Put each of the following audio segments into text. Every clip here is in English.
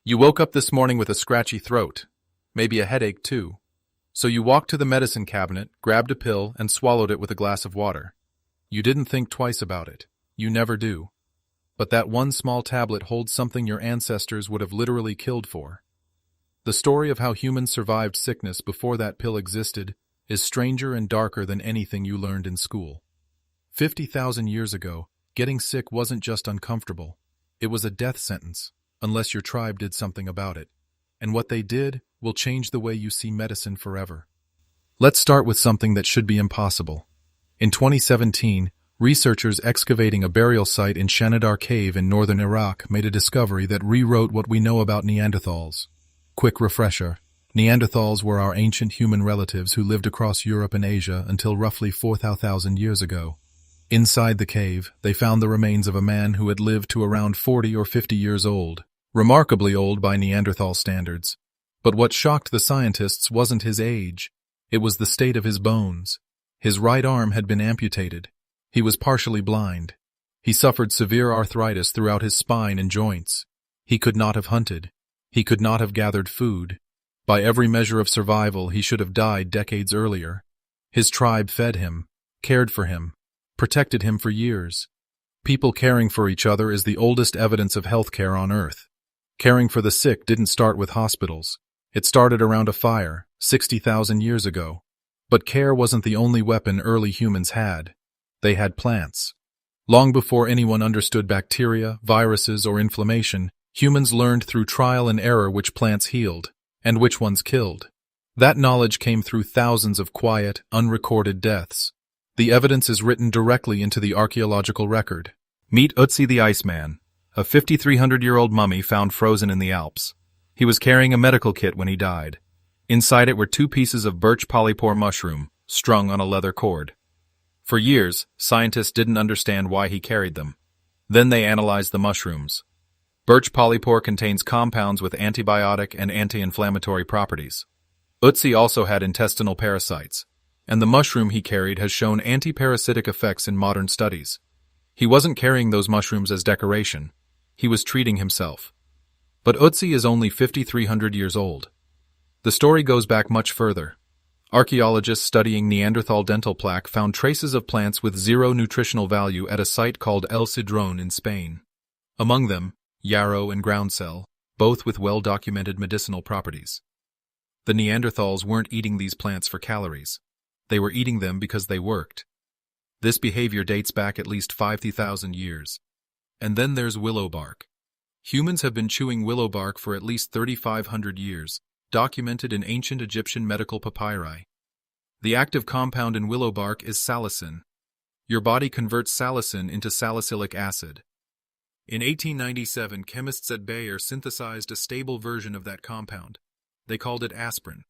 You woke up this morning with a scratchy throat, maybe a headache too. So you walked to the medicine cabinet, grabbed a pill, and swallowed it with a glass of water. You didn't think twice about it. You never do. But that one small tablet holds something your ancestors would have literally killed for. The story of how humans survived sickness before that pill existed is stranger and darker than anything you learned in school. 50,000 years ago, getting sick wasn't just uncomfortable. It was a death sentence, unless your tribe did something about it. And what they did will change the way you see medicine forever. Let's start with something that should be impossible. In 2017, researchers excavating a burial site in Shanidar Cave in northern Iraq made a discovery that rewrote what we know about Neanderthals. Quick refresher. Neanderthals were our ancient human relatives who lived across Europe and Asia until roughly 4,000 years ago. Inside the cave, they found the remains of a man who had lived to around 40 or 50 years old, remarkably old by Neanderthal standards. But what shocked the scientists wasn't his age. It was the state of his bones. His right arm had been amputated. He was partially blind. He suffered severe arthritis throughout his spine and joints. He could not have hunted. He could not have gathered food. By every measure of survival, he should have died decades earlier. His tribe fed him, cared for him, protected him for years. People caring for each other is the oldest evidence of healthcare on Earth. Caring for the sick didn't start with hospitals. It started around a fire, 60,000 years ago. But care wasn't the only weapon early humans had. They had plants. Long before anyone understood bacteria, viruses, or inflammation, humans learned through trial and error which plants healed, and which ones killed. That knowledge came through thousands of quiet, unrecorded deaths. The evidence is written directly into the archaeological record. Meet Ötzi the Iceman, a 5,300-year-old mummy found frozen in the Alps. He was carrying a medical kit when he died. Inside it were 2 pieces of birch polypore mushroom, strung on a leather cord. For years, scientists didn't understand why he carried them. Then they analyzed the mushrooms. Birch polypore contains compounds with antibiotic and anti-inflammatory properties. Ötzi also had intestinal parasites, and the mushroom he carried has shown anti-parasitic effects in modern studies. He wasn't carrying those mushrooms as decoration. He was treating himself. But Ötzi is only 5,300 years old. The story goes back much further. Archaeologists studying Neanderthal dental plaque found traces of plants with zero nutritional value at a site called El Cedrón in Spain. Among them, yarrow and groundsel, both with well-documented medicinal properties. The Neanderthals weren't eating these plants for calories. They were eating them because they worked. This behavior dates back at least 50,000 years. And then there's willow bark. Humans have been chewing willow bark for at least 3,500 years, documented in ancient Egyptian medical papyri. The active compound in willow bark is salicin. Your body converts salicin into salicylic acid. In 1897, chemists at Bayer synthesized a stable version of that compound. They called it aspirin.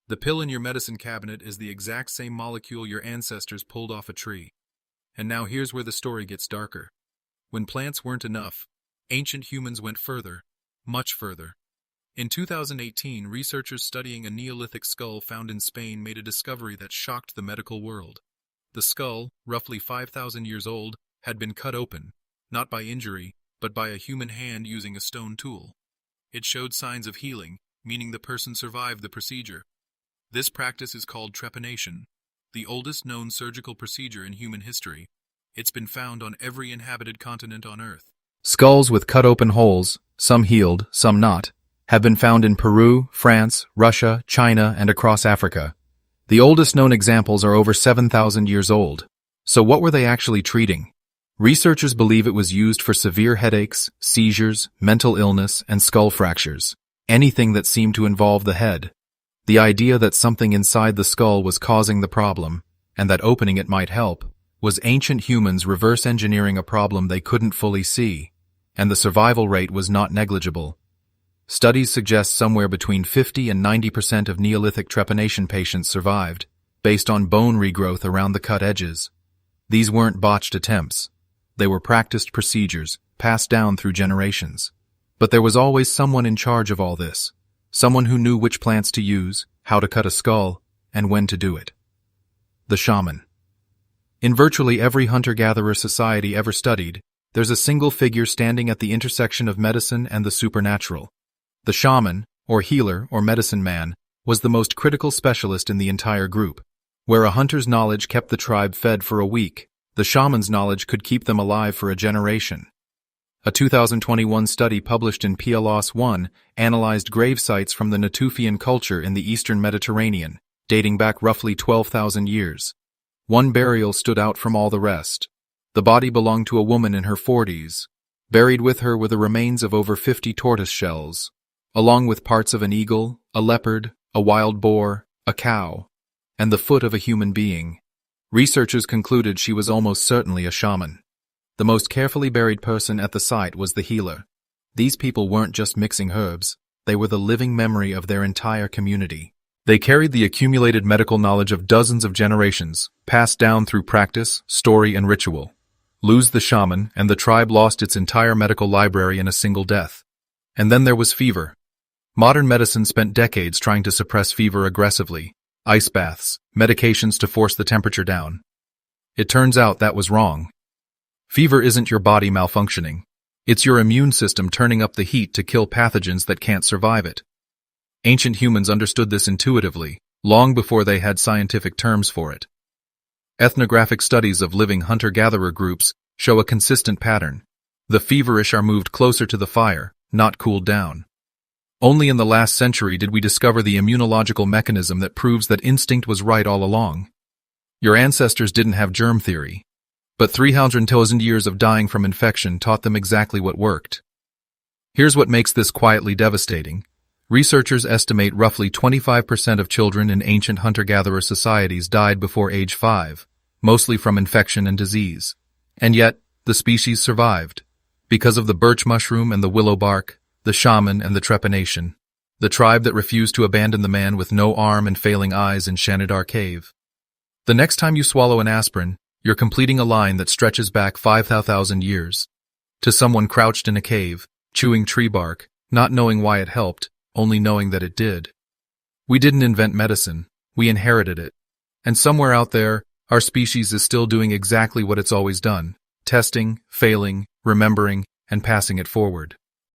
The pill in your medicine cabinet is the exact same molecule your ancestors pulled off a tree. And now here's where the story gets darker. When plants weren't enough, ancient humans went further, much further. In 2018, researchers studying a Neolithic skull found in Spain made a discovery that shocked the medical world. The skull, roughly 5,000 years old, had been cut open, not by injury, but by a human hand using a stone tool. It showed signs of healing, meaning the person survived the procedure. This practice is called trepanation, the oldest known surgical procedure in human history. It's been found on every inhabited continent on Earth. Skulls with cut-open holes, some healed, some not, have been found in Peru, France, Russia, China, and across Africa. The oldest known examples are over 7,000 years old. So what were they actually treating? Researchers believe it was used for severe headaches, seizures, mental illness, and skull fractures, anything that seemed to involve the head. The idea that something inside the skull was causing the problem, and that opening it might help, was ancient humans reverse engineering a problem they couldn't fully see, and the survival rate was not negligible. Studies suggest somewhere between 50 and 90% of Neolithic trepanation patients survived, based on bone regrowth around the cut edges. These weren't botched attempts. They were practiced procedures, passed down through generations. But there was always someone in charge of all this, someone who knew which plants to use, how to cut a skull, and when to do it. The shaman. In virtually every hunter-gatherer society ever studied, there's a single figure standing at the intersection of medicine and the supernatural. The shaman, or healer, or medicine man, was the most critical specialist in the entire group. Where a hunter's knowledge kept the tribe fed for a week, the shaman's knowledge could keep them alive for a generation. A 2021 study published in PLOS One analyzed grave sites from the Natufian culture in the eastern Mediterranean, dating back roughly 12,000 years. One burial stood out from all the rest. The body belonged to a woman in her 40s. Buried with her were the remains of over 50 tortoise shells, along with parts of an eagle, a leopard, a wild boar, a cow, and the foot of a human being. Researchers concluded she was almost certainly a shaman. The most carefully buried person at the site was the healer. These people weren't just mixing herbs, they were the living memory of their entire community. They carried the accumulated medical knowledge of dozens of generations, passed down through practice, story, and ritual. Lose the shaman, and the tribe lost its entire medical library in a single death. And then there was fever. Modern medicine spent decades trying to suppress fever aggressively. Ice baths, medications to force the temperature down. It turns out that was wrong. Fever isn't your body malfunctioning. It's your immune system turning up the heat to kill pathogens that can't survive it. Ancient humans understood this intuitively, long before they had scientific terms for it. Ethnographic studies of living hunter-gatherer groups show a consistent pattern. The feverish are moved closer to the fire, not cooled down. Only in the last century did we discover the immunological mechanism that proves that instinct was right all along. Your ancestors didn't have germ theory, but 300,000 years of dying from infection taught them exactly what worked. Here's what makes this quietly devastating. Researchers estimate roughly 25% of children in ancient hunter-gatherer societies died before age 5, mostly from infection and disease. And yet, the species survived. Because of the birch mushroom and the willow bark, the shaman and the trepanation, the tribe that refused to abandon the man with no arm and failing eyes in Shanidar Cave. The next time you swallow an aspirin, you're completing a line that stretches back 5,000 years. To someone crouched in a cave, chewing tree bark, not knowing why it helped, only knowing that it did. We didn't invent medicine, we inherited it. And somewhere out there, our species is still doing exactly what it's always done, testing, failing, remembering, and passing it forward.